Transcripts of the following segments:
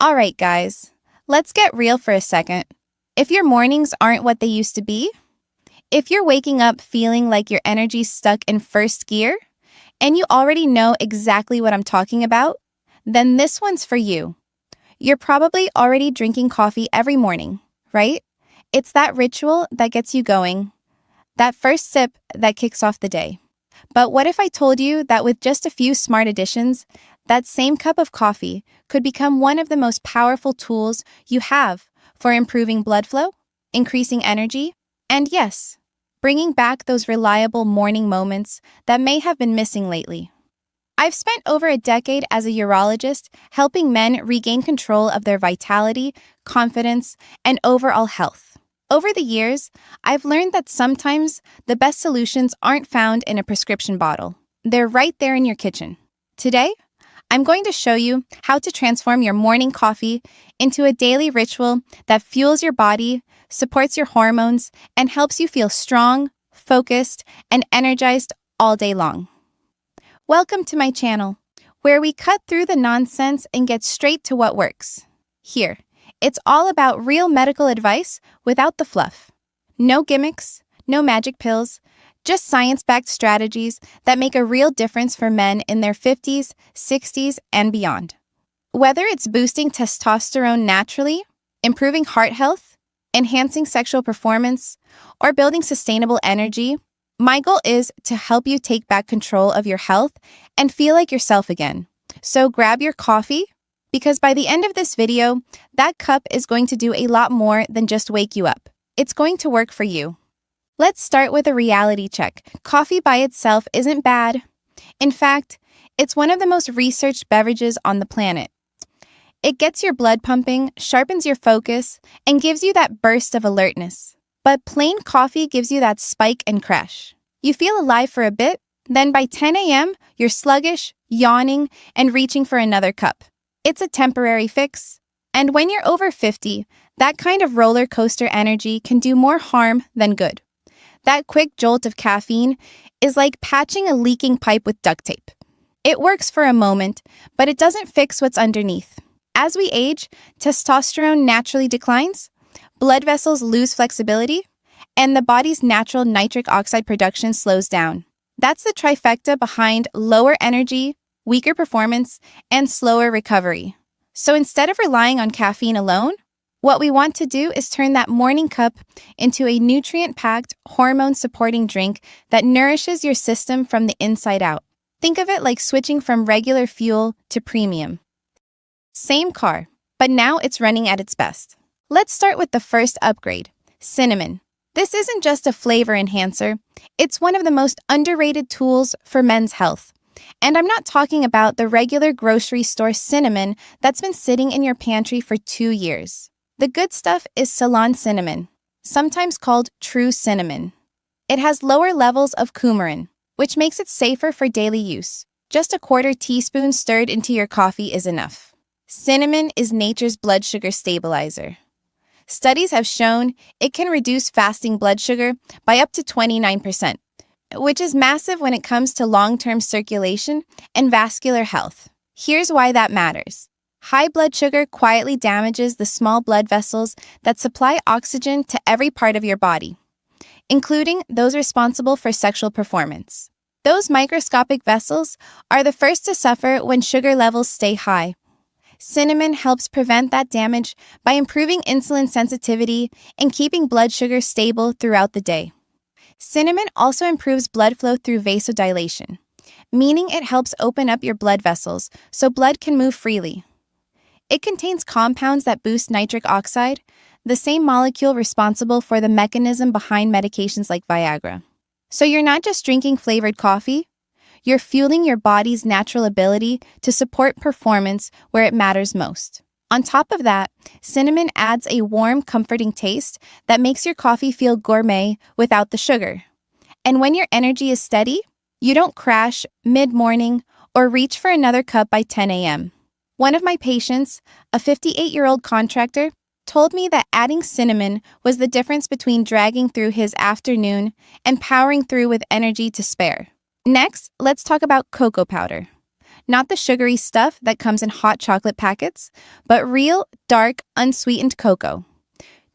All right, guys, let's get real for a second. If your mornings aren't what they used to be, if you're waking up feeling like your energy's stuck in first gear, and you already know exactly what I'm talking about, then this one's for you. You're probably already drinking coffee every morning, right? It's that ritual that gets you going, that first sip that kicks off the day. But what if I told you that with just a few smart additions, that same cup of coffee could become one of the most powerful tools you have for improving blood flow, increasing energy, and yes, bringing back those reliable morning moments that may have been missing lately. I've spent over a decade as a urologist helping men regain control of their vitality, confidence, and overall health. Over the years, I've learned that sometimes the best solutions aren't found in a prescription bottle. They're right there in your kitchen. Today, I'm going to show you how to transform your morning coffee into a daily ritual that fuels your body, supports your hormones, and helps you feel strong, focused, and energized all day long. Welcome to my channel, where we cut through the nonsense and get straight to what works. Here, it's all about real medical advice without the fluff. No gimmicks, no magic pills, just science-backed strategies that make a real difference for men in their 50s, 60s, and beyond. Whether it's boosting testosterone naturally, improving heart health, enhancing sexual performance, or building sustainable energy, my goal is to help you take back control of your health and feel like yourself again. So grab your coffee, because by the end of this video, that cup is going to do a lot more than just wake you up. It's going to work for you. Let's start with a reality check. Coffee by itself isn't bad. In fact, it's one of the most researched beverages on the planet. It gets your blood pumping, sharpens your focus, and gives you that burst of alertness. But plain coffee gives you that spike and crash. You feel alive for a bit, then by 10 a.m., you're sluggish, yawning, and reaching for another cup. It's a temporary fix. And when you're over 50, that kind of roller coaster energy can do more harm than good. That quick jolt of caffeine is like patching a leaking pipe with duct tape. It works for a moment, but it doesn't fix what's underneath. As we age, testosterone naturally declines, blood vessels lose flexibility, and the body's natural nitric oxide production slows down. That's the trifecta behind lower energy, weaker performance, and slower recovery. So instead of relying on caffeine alone, what we want to do is turn that morning cup into a nutrient-packed, hormone-supporting drink that nourishes your system from the inside out. Think of it like switching from regular fuel to premium. Same car, but now it's running at its best. Let's start with the first upgrade, cinnamon. This isn't just a flavor enhancer, it's one of the most underrated tools for men's health. And I'm not talking about the regular grocery store cinnamon that's been sitting in your pantry for 2 years. The good stuff is Ceylon cinnamon, sometimes called true cinnamon. It has lower levels of coumarin, which makes it safer for daily use. Just a 1/4 teaspoon stirred into your coffee is enough. Cinnamon is nature's blood sugar stabilizer. Studies have shown it can reduce fasting blood sugar by up to 29%, which is massive when it comes to long-term circulation and vascular health. Here's why that matters. High blood sugar quietly damages the small blood vessels that supply oxygen to every part of your body, including those responsible for sexual performance. Those microscopic vessels are the first to suffer when sugar levels stay high. Cinnamon helps prevent that damage by improving insulin sensitivity and keeping blood sugar stable throughout the day. Cinnamon also improves blood flow through vasodilation, meaning it helps open up your blood vessels so blood can move freely. It contains compounds that boost nitric oxide, the same molecule responsible for the mechanism behind medications like Viagra. So you're not just drinking flavored coffee, you're fueling your body's natural ability to support performance where it matters most. On top of that, cinnamon adds a warm, comforting taste that makes your coffee feel gourmet without the sugar. And when your energy is steady, you don't crash mid-morning or reach for another cup by 10 a.m. One of my patients, a 58-year-old contractor, told me that adding cinnamon was the difference between dragging through his afternoon and powering through with energy to spare. Next, let's talk about cocoa powder. Not the sugary stuff that comes in hot chocolate packets, but real, dark, unsweetened cocoa.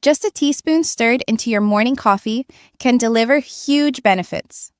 Just a teaspoon stirred into your morning coffee can deliver huge benefits.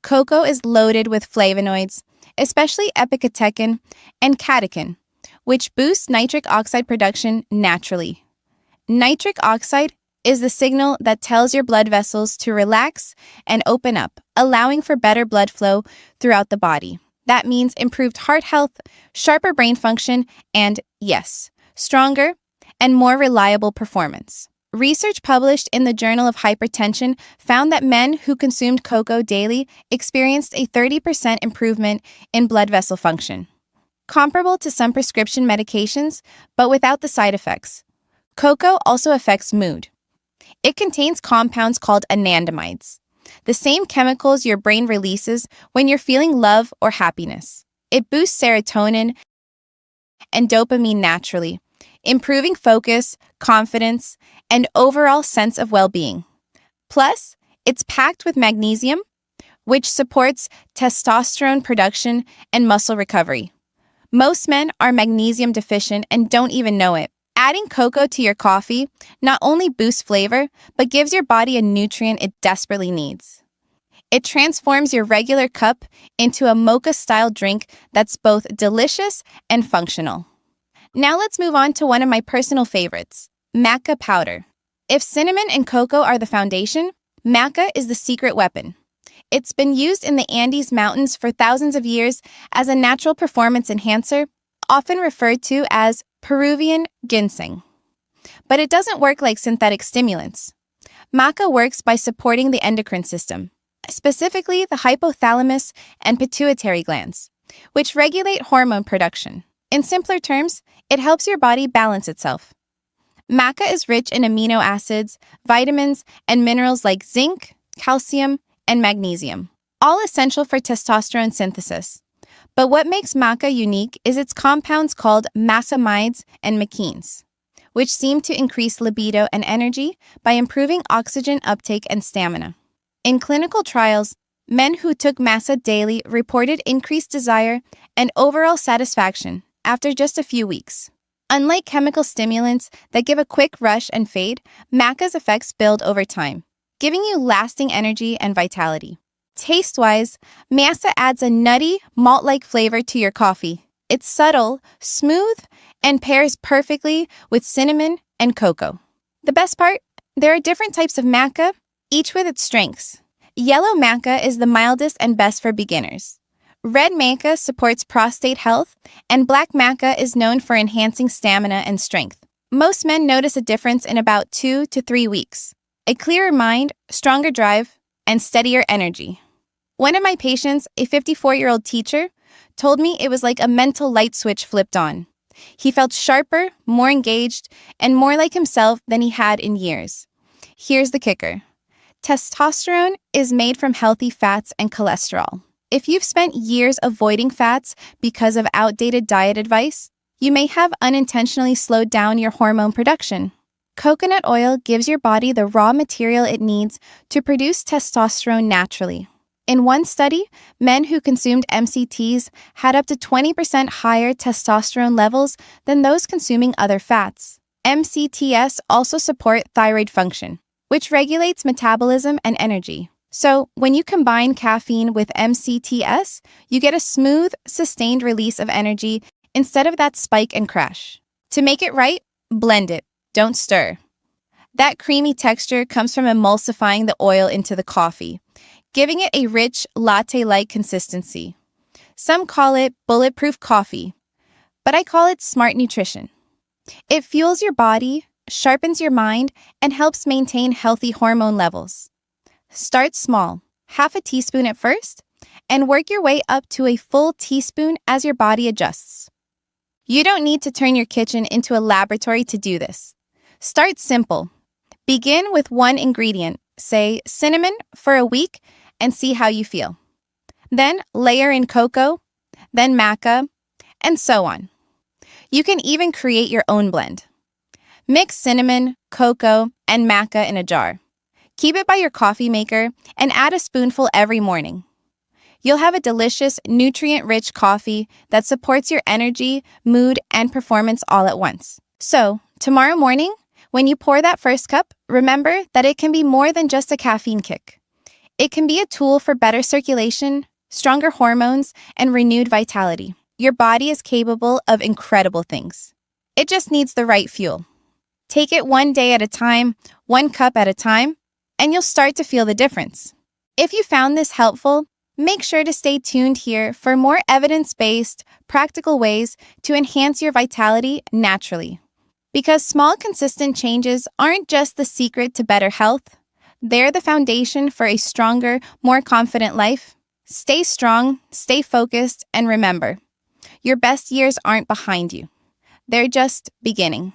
Cocoa is loaded with flavonoids, especially epicatechin and catechin, which boosts nitric oxide production naturally. Nitric oxide is the signal that tells your blood vessels to relax and open up, allowing for better blood flow throughout the body. That means improved heart health, sharper brain function, and, yes, stronger and more reliable performance. Research published in the Journal of Hypertension found that men who consumed cocoa daily experienced a 30% improvement in blood vessel function. Comparable to some prescription medications, but without the side effects. Cocoa also affects mood. It contains compounds called anandamides, the same chemicals your brain releases when you're feeling love or happiness. It boosts serotonin and dopamine naturally, improving focus, confidence, and overall sense of well-being. Plus, it's packed with magnesium, which supports testosterone production and muscle recovery. Most men are magnesium deficient and don't even know it. Adding cocoa to your coffee not only boosts flavor, but gives your body a nutrient it desperately needs. It transforms your regular cup into a mocha-style drink that's both delicious and functional. Now let's move on to one of my personal favorites, Maca powder. If cinnamon and cocoa are the foundation, Maca is the secret weapon. It's been used in the Andes Mountains for thousands of years as a natural performance enhancer, often referred to as Peruvian ginseng. But it doesn't work like synthetic stimulants. Maca works by supporting the endocrine system, specifically the hypothalamus and pituitary glands, which regulate hormone production. In simpler terms, it helps your body balance itself. Maca is rich in amino acids, vitamins, and minerals like zinc, calcium, and magnesium, all essential for testosterone synthesis. But what makes Maca unique is its compounds called macamides and machenes, which seem to increase libido and energy by improving oxygen uptake and stamina. In clinical trials, men who took Maca daily reported increased desire and overall satisfaction after just a few weeks. Unlike chemical stimulants that give a quick rush and fade, Maca's effects build over time, giving you lasting energy and vitality. Taste-wise, Maca adds a nutty, malt-like flavor to your coffee. It's subtle, smooth, and pairs perfectly with cinnamon and cocoa. The best part? There are different types of Maca, each with its strengths. Yellow Maca is the mildest and best for beginners. Red Maca supports prostate health, and black Maca is known for enhancing stamina and strength. Most men notice a difference in about 2 to 3 weeks. A clearer mind, stronger drive, and steadier energy. One of my patients, a 54-year-old teacher, told me it was like a mental light switch flipped on. He felt sharper, more engaged, and more like himself than he had in years. Here's the kicker. Testosterone is made from healthy fats and cholesterol. If you've spent years avoiding fats because of outdated diet advice, you may have unintentionally slowed down your hormone production. Coconut oil gives your body the raw material it needs to produce testosterone naturally. In one study, men who consumed MCTs had up to 20% higher testosterone levels than those consuming other fats. MCTs also support thyroid function, which regulates metabolism and energy. So, when you combine caffeine with MCTs, you get a smooth, sustained release of energy instead of that spike and crash. To make it right, blend it. Don't stir. That creamy texture comes from emulsifying the oil into the coffee, giving it a rich, latte-like consistency. Some call it bulletproof coffee, but I call it smart nutrition. It fuels your body, sharpens your mind, and helps maintain healthy hormone levels. Start small, half a teaspoon at first, and work your way up to a full teaspoon as your body adjusts. You don't need to turn your kitchen into a laboratory to do this. Start simple. Begin with one ingredient, say cinnamon, for a week and see how you feel. Then layer in cocoa, then Maca, and so on. You can even create your own blend. Mix cinnamon, cocoa, and Maca in a jar. Keep it by your coffee maker and add a spoonful every morning. You'll have a delicious, nutrient-rich coffee that supports your energy, mood, and performance all at once. So, tomorrow morning, when you pour that first cup, remember that it can be more than just a caffeine kick. It can be a tool for better circulation, stronger hormones, and renewed vitality. Your body is capable of incredible things. It just needs the right fuel. Take it one day at a time, one cup at a time, and you'll start to feel the difference. If you found this helpful, make sure to stay tuned here for more evidence-based, practical ways to enhance your vitality naturally. Because small, consistent changes aren't just the secret to better health, they're the foundation for a stronger, more confident life. Stay strong, stay focused, and remember, your best years aren't behind you. They're just beginning.